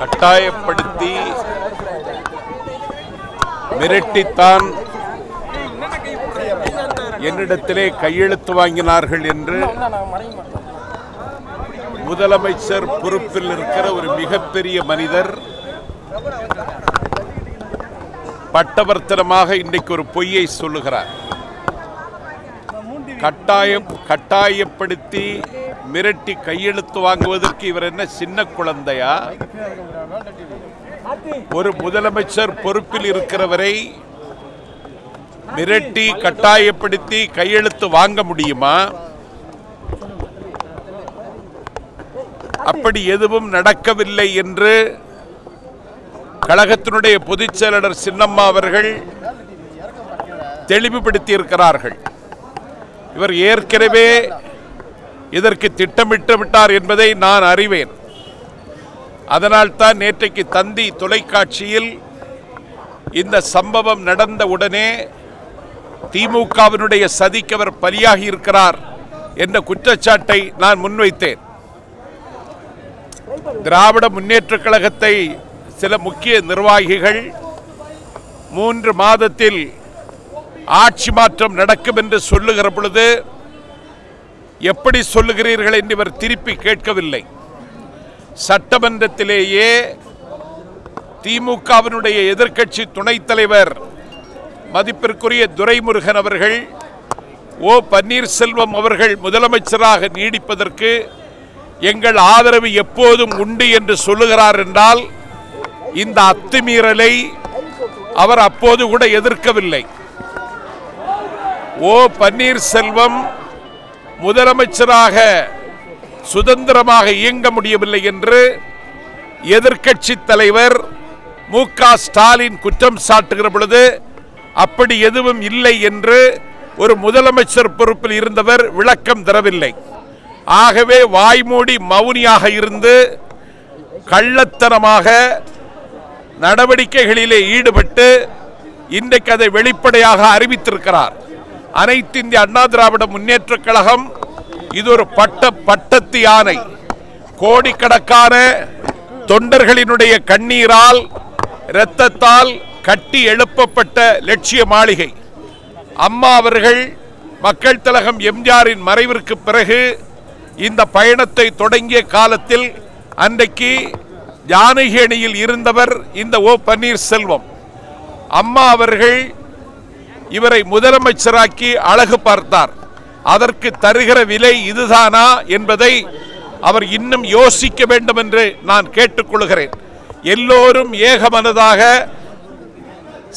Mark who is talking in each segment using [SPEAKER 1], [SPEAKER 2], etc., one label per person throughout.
[SPEAKER 1] கட்டாயப்படுத்தி மிரட்டித்தான் என்னிடத்திலே கையெழுத்து வாங்கினார்கள் என்று முதலமைச்சர் பொறுப்பில் இருக்கிற ஒரு மிகப்பெரிய மனிதர் பட்டவர்த்தனமாக இன்றைக்கு ஒரு பொய்யை சொல்லுகிறார். கட்டாயப்படுத்தி மிரட்டி கையெழுத்து வாங்குவதற்கு இவர் என்ன சின்ன குழந்தையா? ஒரு முதலமைச்சர் பொறுப்பில் இருக்கிறவரை மிரட்டி கட்டாயப்படுத்தி கையெழுத்து வாங்க முடியுமா? அப்படி எதுவும் நடக்கவில்லை என்று கழகத்தினுடைய பொதுச் செயலாளர் சின்னம்மா அவர்கள் தெளிவுபடுத்தி இருக்கிறார்கள். இவர் ஏற்கனவே இதற்கு திட்டமிட்டு விட்டார் என்பதை நான் அறிவேன். அதனால் தான் நேற்றைக்கு தந்தி தொலைக்காட்சியில் இந்த சம்பவம் நடந்த உடனே திமுகவினுடைய சதிக்கு அவர் பலியாகி இருக்கிறார் என்ற குற்றச்சாட்டை நான் முன்வைத்தேன். திராவிட முன்னேற்றக் கழகத்தை சில முக்கிய நிர்வாகிகள் 3 மாதத்தில் ஆட்சி மாற்றம் நடக்கும் என்று சொல்லுகிற பொழுது எப்படி சொல்லுகிறீர்கள் என்று இவர் திருப்பி கேட்கவில்லை. சட்டமன்றத்திலேயே திமுகவினுடைய எதிர்க்கட்சி துணைத் தலைவர் மதிப்பிற்குரிய துரைமுருகன் அவர்கள் ஓ பன்னீர்செல்வம் அவர்கள் முதலமைச்சராக நீடிப்பதற்கு எங்கள் ஆதரவு எப்போதும் உண்டு என்று சொல்லுகிறார் என்றால் இந்த அத்துமீறலை அவர் அப்போது கூட எதிர்க்கவில்லை. ஓ பன்னீர்செல்வம் முதலமைச்சராக சுதந்திரமாக இயங்க முடியவில்லை என்று எதிர்க்கட்சி தலைவர் மு.க. ஸ்டாலின் குற்றம் சாட்டுகிற பொழுது அப்படி எதுவும் இல்லை என்று ஒரு முதலமைச்சர் பொறுப்பில் இருந்தவர் விளக்கம் தரவில்லை. ஆகவே வாய்மூடி மௌனியாக இருந்து கள்ளத்தனமாக நடவடிக்கைகளிலே ஈடுபட்டு இன்றைக்கு அதை வெளிப்படையாக அறிவித்திருக்கிறார். அனைத்து இந்திய அண்ணா திராவிட முன்னேற்றக் கழகம் இது ஒரு பட்டத்து யானை. கோடிக்கணக்கான தொண்டர்களினுடைய கண்ணீரால் இரத்தத்தால் கட்டி எழுப்பப்பட்ட லட்சிய மாளிகை. அம்மா அவர்கள் மக்கள் திலகம் எம்ஜிஆரின் மறைவிற்கு பிறகு இந்த பயணத்தை தொடங்கிய காலத்தில் அன்றைக்கு ஜானகி அணியில் இருந்தவர் இந்த ஓ பன்னீர்செல்வம். அம்மா அவர்கள் இவரை முதலமைச்சராக்கி அழகு பார்த்தார். அதற்கு தருகிற விலை இதுதானா என்பதை அவர் இன்னும் யோசிக்க வேண்டும் என்று நான் கேட்டுக்கொள்கிறேன். எல்லோரும் ஏகமனதாக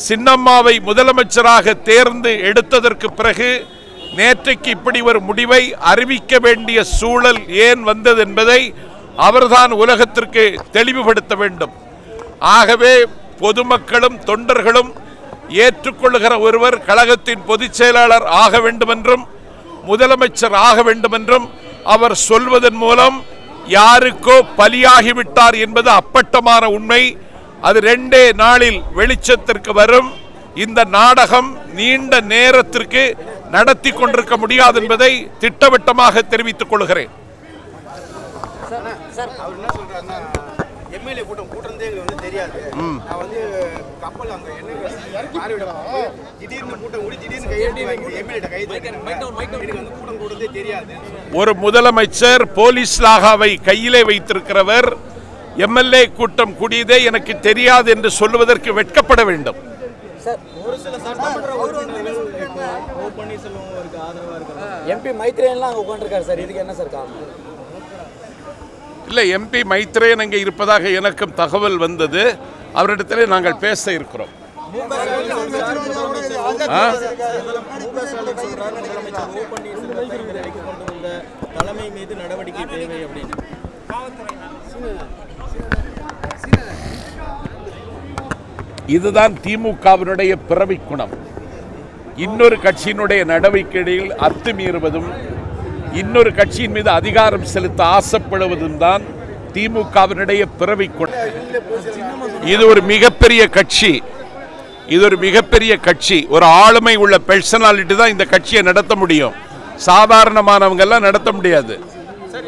[SPEAKER 1] சின்னம்மாவை முதலமைச்சராக தேர்ந்து எடுத்ததற்கு பிறகு நேற்றைக்கு இப்படி ஒரு முடிவை அறிவிக்க வேண்டிய சூழல் ஏன் வந்தது என்பதை அவர்தான் உலகத்திற்கு தெளிவுபடுத்த வேண்டும். ஆகவே பொதுமக்களும் தொண்டர்களும் ஏற்றுக்கொள்ளுகிற ஒருவர் கழகத்தின் பொதுச் செயலாளர் ஆக வேண்டும் என்றும் முதலமைச்சர் ஆக வேண்டும் என்றும் அவர் சொல்வதன் மூலம் யாருக்கோ பலியாகிவிட்டார் என்பது அப்பட்டமான உண்மை. அது 2 நாளில் வெளிச்சத்திற்கு வரும். இந்த நாடகம் நீண்ட நேரத்திற்கு நடத்தி கொண்டிருக்க முடியாது என்பதை திட்டவட்டமாக தெரிவித்துக் கொள்கிறேன். ஒரு முதலமைச்சர் போலீஸ் லாகாவை கையிலே வைத்திருக்கிறவர் எம்எல்ஏ கூட்டம் கூடியதே எனக்கு தெரியாது என்று சொல்லுவதற்கு வெட்கப்பட வேண்டும்.
[SPEAKER 2] எம்பி மைத்ரேயன்லாம் அங்க உட்கார்ந்திருக்காரு சார். இதுக்கு என்ன சார் காரணம்?
[SPEAKER 1] இல்லை, எம்பி மைத்ரேயன் அங்கே இருப்பதாக எனக்கும் தகவல் வந்தது. அவரிடத்திலே நாங்கள் பேச இருக்கிறோம்.
[SPEAKER 2] தலைமை மீது நடவடிக்கை தேவை அப்படின்னு
[SPEAKER 1] இதுதான் திமுகவினுடைய பிறவி குணம். இன்னொரு கட்சியினுடைய நடவடிக்கைகளில் அத்துமீறுவதும் இன்னொரு கட்சியின் மீது அதிகாரம் செலுத்த ஆசைப்படுவதும் தான் திமுகவினுடைய பிறவி குணம். இது ஒரு மிகப்பெரிய கட்சி. ஒரு ஆளுமை உள்ள பெர்சனாலிட்டி தான் இந்த கட்சியை நடத்த முடியும். சாதாரணமானவங்க எல்லாம் நடத்த முடியாது.
[SPEAKER 2] சார்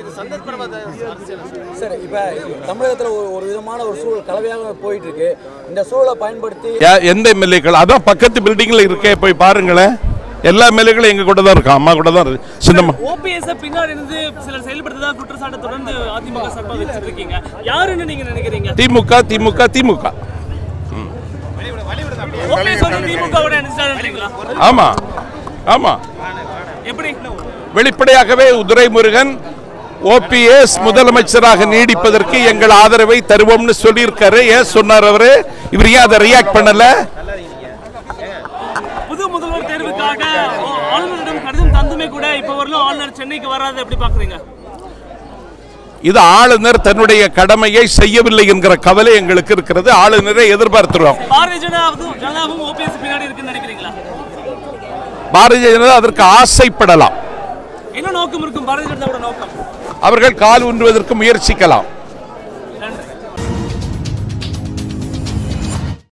[SPEAKER 2] இப்போ தமிழகத்தில் ஒரு விதமான ஒரு சூழல் கலவையாக போயிட்டு இருக்கு. இந்த சூழலை பயன்படுத்தி
[SPEAKER 1] எந்த எம்எல்ஏக்கள் அதான் பக்கத்து பில்டிங்ல இருக்கே, போய் பாருங்களேன். எல்லா எம்எல்ஏக்களும் எங்க கூட தான் இருக்கும், அம்மா கூட தான் இருக்கு. சின்னம்மா
[SPEAKER 3] ஓபிஎஸ் பின்னாடி இருந்து சிலர் செயல்படுத்ததா குற்றச்சாட்டு தொடர்ந்து அதிமுக சார்பாக வச்சிட்டு இருக்கீங்க. யாருன்னு நீங்க நினைக்கிறீங்க?
[SPEAKER 1] திமுக திமுக திமுக.
[SPEAKER 3] ஓபிஎஸ் வந்து திமுகவோட இணைஞ்சாருன்றீங்களா?
[SPEAKER 1] ஆமா ஆமா,
[SPEAKER 3] எப்படி?
[SPEAKER 1] வெளிப்படையாகவே துரைமுருகன் ஓபிஎஸ் முதலமைச்சராக நீடிப்பதற்கு எங்கள் ஆதரவை தருவோம்னு சொல்லியிருக்காரு. ஏன் சொன்னார் அவரு? இவர் ஏன் அதை ரியாக்ட் பண்ணல?
[SPEAKER 3] புது முதல்வர் தேர்வுக்காக ஆளுநரிடம் கடிதம் தந்துமே கூட இப்ப வரலும் ஆளுநர் சென்னைக்கு வராது, எப்படி பாக்குறீங்க?
[SPEAKER 1] இது ஆளுநர் தன்னுடைய கடமையை செய்யவில்லை என்கிற கவலை எங்களுக்கு இருக்கிறது. ஆளுநரை எதிர்பார்க்கிறோம்.
[SPEAKER 3] பாரதிய ஜனதாவும் ஓபிஎஸ் பின்னாடி இருக்குன்னு நினைக்கிறீங்களா?
[SPEAKER 1] பாரதிய ஜனதா அதற்கு ஆசைப்படலாம்.
[SPEAKER 3] என்ன நோக்கம் இருக்கும் பாரதிய ஜனதாவோட நோக்கம்?
[SPEAKER 1] அவர்கள் கால் ஊன்றுவதற்கு முயற்சிக்கலாம்.